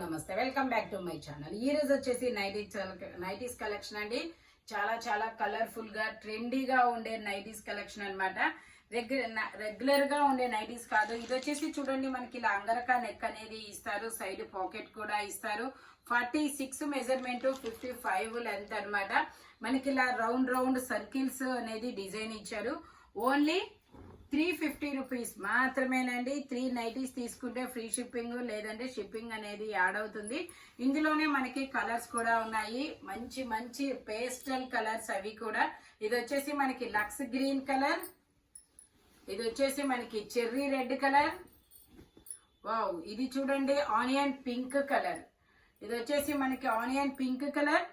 నమస్తే, welcome back to my channel. ఈ రోజు వచ్చేసి నైటీస్ కలెక్షన్ అండి. చాలా కలర్ఫుల్ గా ట్రెండీగా ఉండే నైటీస్ కలెక్షన్ అన్నమాట. రెగ్యులర్ గా ఉండే నైటీస్ కాదు. ఇది వచ్చేసి చూడండి, మనకి ఇలా అంగరకా నెక్ అనేది ఇస్తారు, సైడ్ పాకెట్ కూడా ఇస్తారు. 46 మెజర్మెంట్, 55 లెంత్ అన్నమాట. మనకి ఇలా రౌండ్ సర్కిల్స్ అనేది డిజైన్ ఇచ్చారు. ఓన్లీ 350 రూపీస్ మాత్రమేనండి. 3 నైటీస్ తీసుకుంటే ఫ్రీ షిప్పింగ్, లేదంటే షిప్పింగ్ అనేది యాడ్ అవుతుంది. ఇందులోనే మనకి కలర్స్ కూడా ఉన్నాయి, మంచి పేస్టల్ కలర్స్ అవి కూడా. ఇది వచ్చేసి మనకి లక్స్ గ్రీన్ కలర్, ఇది వచ్చేసి మనకి చెర్రీ రెడ్ కలర్, వావ్ ఇది చూడండి ఆనియన్ పింక్ కలర్, ఇది వచ్చేసి మనకి ఆనియన్ పింక్ కలర్,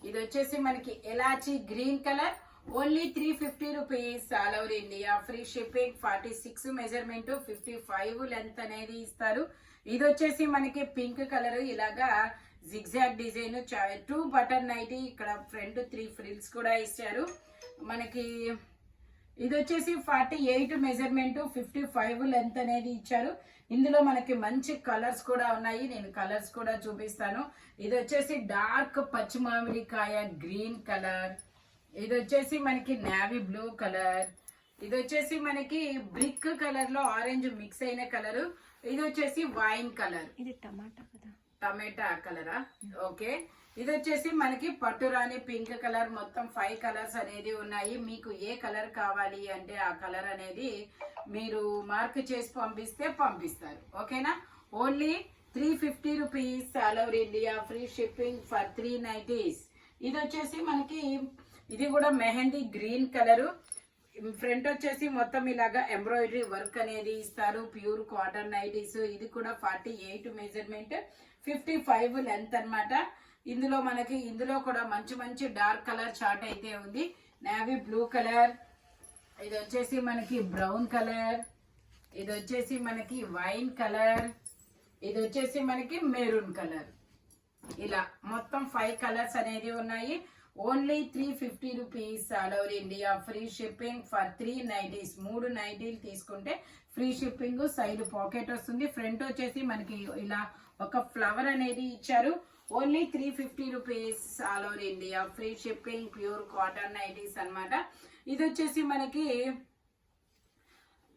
ఇది వచ్చేసి మనకి elaichi green colour. Only 350 rupees, all over India free shipping. 46 measurement, 55 length అనేది ఇస్తారు. ఇది వచ్చేసి మనకి పింక్ కలర్, ఇలాగా జిగ్జాగ్ డిజైన్, 2 బటన్ నైటీ, ఇక్కడ ఫ్రంట్ 3 ఫ్రిల్స్ కూడా ఇచ్చారు మనకి. ఇది వచ్చేసి 48 మెజర్మెంట్, 55 లెంత్ అనేది ఇచ్చారు. ఇందులో మనకి మంచి కలర్స్ కూడా ఉన్నాయి, నేను కలర్స్ కూడా చూపిస్తాను. ఇది వచ్చేసి డార్క్ పచ్చి మామిడికాయ గ్రీన్ కలర్, ఇది వచ్చేసి మనకి నేవీ బ్లూ కలర్, ఇది వచ్చేసి మనకి బ్రిక్ కలర్ లో ఆరెంజ్ మిక్స్ అయిన కలర్, ఇది వచ్చేసి వైన్ కలర్, ఇది టమాటా కలరా, ఓకే. ఇది వచ్చేసి మనకి పట్టురాని పింక్ కలర్. మొత్తం 5 కలర్స్ అనేది ఉన్నాయి. మీకు ఏ కలర్ కావాలి అంటే ఆ కలర్ అనేది మీరు మార్క్ చేసి పంపిస్తే పంపిస్తారు, ఓకేనా. Only 350 rupees, all over India free shipping for 3 nighties. ఇది వచ్చేసి మనకి ఇది కూడా మెహందీ గ్రీన్ కలరు. ఫ్రంట్ వచ్చేసి మొత్తం ఇలాగా ఎంబ్రాయిడరీ వర్క్ అనేది ఇస్తారు, ప్యూర్ కాటన్ నైటీస్. ఇది కూడా 48 మెజర్మెంట్, 55 లెంత్ అన్నమాట. ఇందులో కూడా మంచి డార్క్ కలర్ చార్ట్ అయితే ఉంది. నేవీ బ్లూ కలర్, ఇది వచ్చేసి మనకి బ్రౌన్ కలర్, ఇది వచ్చేసి మనకి వైన్ కలర్, ఇది వచ్చేసి మనకి మెరూన్ కలర్. ఇలా మొత్తం 5 కలర్స్ అనేది ఉన్నాయి. Only 350 rupees, all over India free shipping for 3 nighties. 3 నైటీలు తీసుకుంటే ఫ్రీ షిప్పింగ్, సైడ్ పాకెట్ వస్తుంది. ఫ్రంట్ వచ్చేసి మనకి ఇలా ఒక ఫ్లవర్ అనేది ఇచ్చారు. Only 350 rupees, all over India free shipping, pure cotton nighties అన్నమాట. ఇది వచ్చేసి మనకి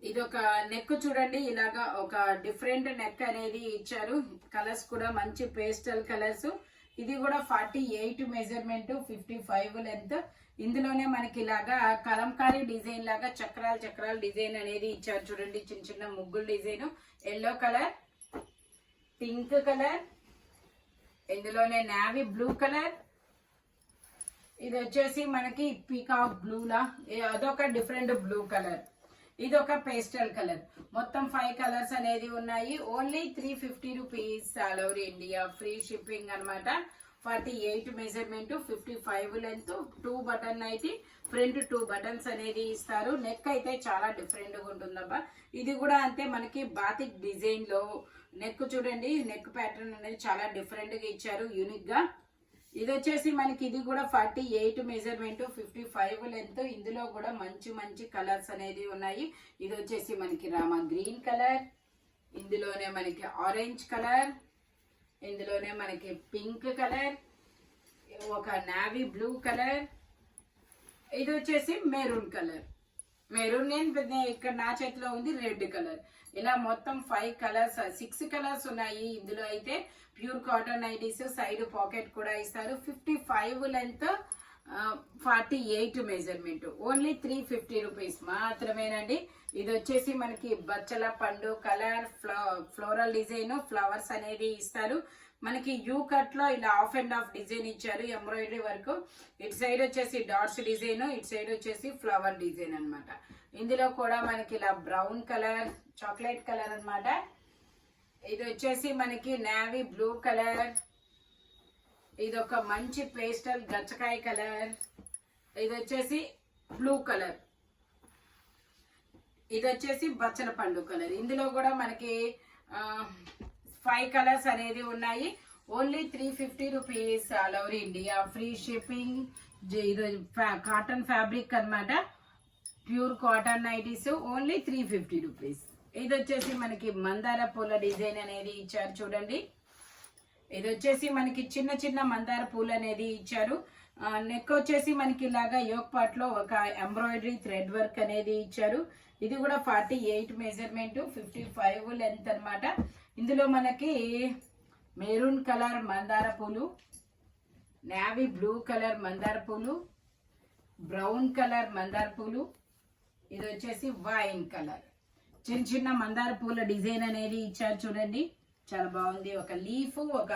ఇది ఒక నెక్ చూడండి, ఇలాగా ఒక డిఫరెంట్ నెక్ అనేది ఇచ్చారు. కలర్స్ కూడా మంచి పేస్టల్ కలర్స్. ఇది కూడా 48 మెజర్మెంట్, 55 లెంత్. ఇందులోనే మనకి ఇలాగా కలంకారీ డిజైన్ లాగా చక్రాల డిజైన్ అనేది ఇచ్చారు చూడండి, చిన్న ముగ్గులు design. Yellow colour, pink colour, ఇందులోనే నేవీ బ్లూ కలర్, ఇది వచ్చేసి మనకి పీకాక్ బ్లూలా, అదొక డిఫరెంట్ బ్లూ కలర్, ఇది ఒక పేస్టల్ కలర్. మొత్తం 5 కలర్స్ అనేది ఉన్నాయి. Only 350 rupees, all over India free shipping అన్నమాట. 48 మెజర్మెంట్, 55 లెంత్, 2 బటన్ అయితే ఫ్రంట్ 2 బటన్స్ అనేది ఇస్తారు. నెక్ అయితే చాలా డిఫరెంట్ గా ఉంటుందబ్బా. ఇది కూడా అంతే, మనకి బాతిక్ డిజైన్ లో నెక్ చూడండి, నెక్ ప్యాటర్న్ అనేది చాలా డిఫరెంట్ గా ఇచ్చారు, యూనిక్ గా. ఇది వచ్చేసి మనకి ఇది కూడా 48 మెజర్మెంట్, 55 లెంత్. ఇందులో కూడా మంచి కలర్స్ అనేది ఉన్నాయి. ఇది వచ్చేసి మనకి రామా గ్రీన్ కలర్, ఇందులోనే మనకి ఆరెంజ్ కలర్, ఇందులోనే మనకి పింక్ కలర్, ఒక నావీ బ్లూ కలర్, ఇది వచ్చేసి మెరూన్ కలర్. మెరూన్ ఇక్కడ నా చేతిలో ఉంది రెడ్ కలర్. ఇలా మొత్తం 5 కలర్స్, 6 కలర్స్ ఉన్నాయి. ఇందులో అయితే pure cotton nighties, side pocket కూడా ఇస్తారు. 55 లెంత్, 48 మెజర్మెంట్. ఓన్లీ 350 రూపీస్ మాత్రమేనండి. ఇది వచ్చేసి మనకి బచ్చల పండు కలర్, ఫ్లోరల్ డిజైన్, ఫ్లవర్స్ అనేది ఇస్తారు. మనకి యూ కట్ లో ఇలా ఆఫ్ అండ్ ఆఫ్ డిజైన్ ఇచ్చారు, ఎంబ్రాయిడరీ వర్క్. ఇటు సైడ్ వచ్చేసి డాట్స్ డిజైన్, ఇటు సైడ్ వచ్చేసి ఫ్లవర్ డిజైన్ అన్నమాట. ఇందులో కూడా మనకి ఇలా బ్రౌన్ కలర్, చాక్లెట్ కలర్ అన్నమాట. ఇది వచ్చేసి మనకి నేవీ బ్లూ కలర్, ఇది ఒక మంచి పేస్టల్ గచ్చకాయ కలర్, ఇది వచ్చేసి బ్లూ కలర్, ఇది వచ్చేసి బచ్చల పండు కలర్. ఇందులో కూడా మనకి 5 కలర్స్ అనేది ఉన్నాయి. Only 350 rupees, all over India free shipping. ఇది కాటన్ ఫ్యాబ్రిక్ అన్నమాట, pure cotton nighties. Only 350 rupees. ఇది వచ్చేసి మనకి మందార పూల డిజైన్ అనేది ఇచ్చారు చూడండి. ఇది వచ్చేసి మనకి చిన్న చిన్న మందార పూలు అనేది ఇచ్చారు. నెక్ వచ్చేసి మనకి ఇలాగా యోక్ పార్ట్ లో ఒక ఎంబ్రాయిడరీ థ్రెడ్ వర్క్ అనేది ఇచ్చారు. ఇది కూడా 48 మెజర్మెంట్, 55 లెంత్ అన్నమాట. ఇందులో మనకి మెరూన్ కలర్ మందార పూలు, నేవీ బ్లూ కలర్ మందార పూలు, బ్రౌన్ కలర్ మందార పూలు, ఇది వచ్చేసి వైన్ కలర్. చిన్న చిన్న మందార పూల డిజైన్ అనేది ఇచ్చారు చూడండి, చాలా బాగుంది. ఒక లీఫ్, ఒక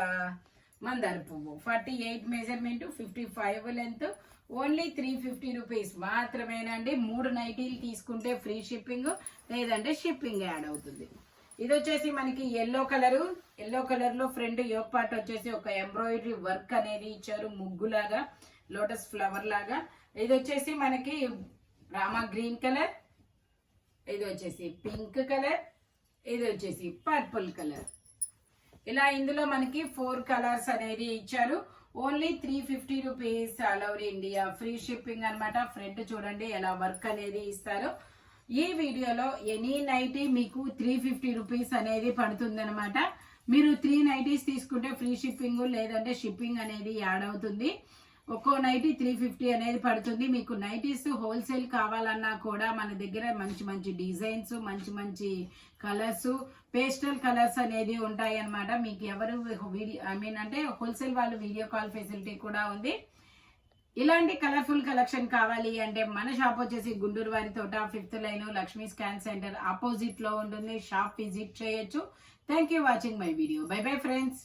మందార పువ్వు. 48 మెజర్మెంట్, 55 లెంత్. ఓన్లీ 350 రూపీస్ మాత్రమేనండి. 3 నైటీలు తీసుకుంటే ఫ్రీ షిప్పింగ్, లేదంటే షిప్పింగ్ యాడ్ అవుతుంది. ఇది వచ్చేసి మనకి ఎల్లో కలరు. ఎల్లో కలర్ లో ఫ్రంట్ యోక్ పార్ట్ వచ్చేసి ఒక ఎంబ్రాయిడరీ వర్క్ అనేది ఇచ్చారు, ముగ్గులాగా, లోటస్ ఫ్లవర్ లాగా. ఇది వచ్చేసి మనకి రామా గ్రీన్ కలర్, ఇది వచ్చేసి పింక్ కలర్, ఇది వచ్చేసి పర్పుల్ కలర్. ఇలా ఇందులో మనకి 4 కలర్స్ అనేది ఇచ్చారు. Only 350 rupees, all over India free shipping అన్నమాట. ఫ్రంట్ చూడండి ఎలా వర్క్ అనేది ఇస్తారు. ఈ వీడియోలో ఎనీ నైటీ మీకు 350 రూపీస్ అనేది పడుతుంది అనమాట. మీరు 3 నైటీస్ తీసుకుంటే ఫ్రీ షిప్పింగ్, లేదంటే షిప్పింగ్ అనేది యాడ్ అవుతుంది. ఒక్కో నైటీ 350 అనేది పడుతుంది. మీకు నైటీస్ హోల్సేల్ కావాలన్నా కూడా మన దగ్గర మంచి మంచి డిజైన్స్, మంచి మంచి కలర్స్, పేస్టల్ కలర్స్ అనేది ఉంటాయి అన్నమాట. మీకు ఎవరు అంటే హోల్సేల్ వాళ్ళు వీడియో కాల్ ఫెసిలిటీ కూడా ఉంది. ఇలాంటి కలర్ఫుల్ కలెక్షన్ కావాలి అంటే మన షాప్ వచ్చేసి గుంటూరు వారి తోట 5th line Lakshmi scan centre opposite లో ఉంటుంది. షాప్ విజిట్ చేయొచ్చు. Thank you watching my video. By bye friends.